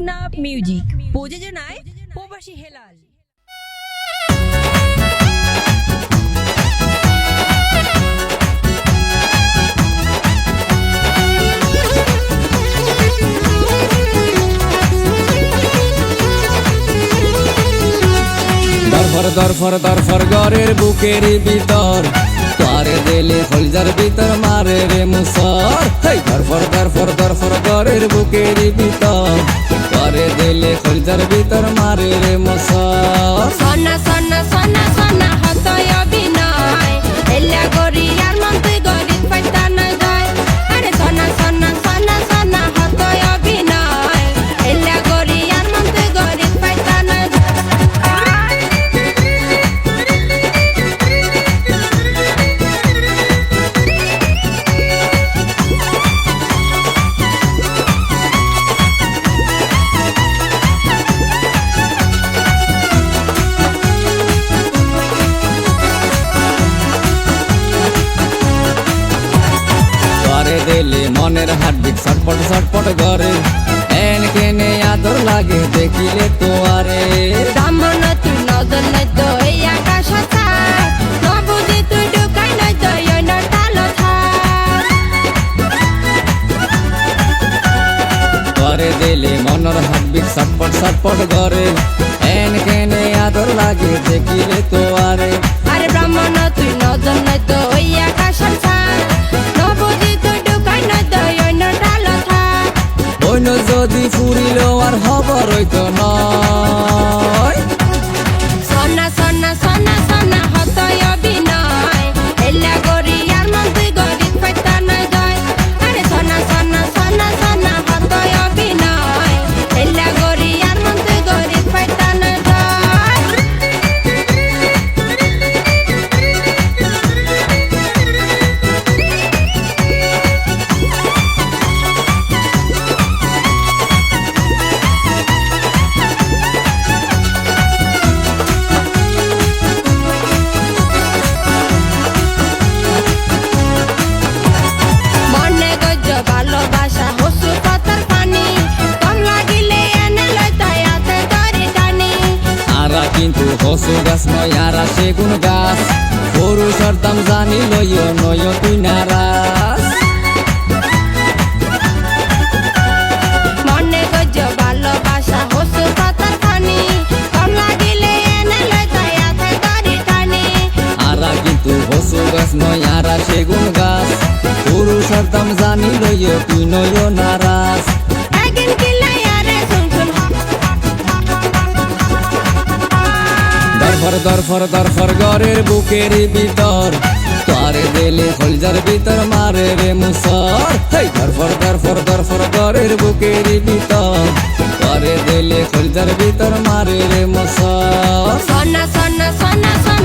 Teknaf music প্রযোজনায় প্রবাসী হেলাল। দরফর ঘরের বুকের ভিতর তোরে দিলে হলজার ভিতর মারে রে মুসর। দরফর ঘরের বুকের ভিতর তোরে দিলে হলজার ভিতর মারে রে মুসর। সনা সনা সনা সনা হতয় অভিনয় এলা গরি আর মন তুই গরিব পাইতা না যায়। আরে সনা সনা সনা সনা হতয় অভিনয় এলা গরি আর মন তুই গরিব পাইতা না যায়। দিলে মনের হার্টবিট ছটপট করে এন কেনে আদর লাগে দেখিলে তোয়ারে। ব্রাহ্মণ তুই নজর নাই তো এই আকাশ ছায় নবুঝি তুই ঢুকাই নাই তো ওই না টালো থাক। করে দিলে মনের হার্টবিট ছটপট করে এন কেনে আদর লাগে দেখিলে তোয়ারে। আরে ব্রাহ্মণ তুই নজর নাই তো ওই আকাশ ছায় নবুঝি তুই ঢুকাই নাই তো ওই না টালো থাক। বইন যদি ফুরিল আর খবর হইতো নয়। সনা সনা সনা সনা হতয় অভিনয় এলা গরি আর মন তুই গরিব পাইতা না যায়। আরে সনা সনা সনা সনা হতয় অভিনয় এলা গরি আর মন তুই গরিব পাইতা না যায়। মনে গজ ভালোবাসা হসু পাতার পানি কম লাগিলে এনে লই তাই হাতে ধরি টানি। আরা কিন্তু হসু গাছ নয় আরা সেগুন গাছ পুরুষের দাম জানি লইও নয় তুই নারাজ। মনে গজ ভালোবাসা হসু পাতার পানি কম লাগিলে এনে লই তাই হাতে ধরি টানি। আরা কিন্তু হসু গাছ নয় আরা সেগুন গাছ পুরুষের দাম জানি লইও তুই নয় নারাজ। একদিন কিলাই আরে শুন শুন দরফর ঘরের বুকের ভিতর তোরে দিলে হলজার ভিতর মারে রে মুসর। দরফর ঘরের বুকের ভিতর তোরে দিলে হলজার ভিতর মারে রে মুসর। সনা সনা সনা সনা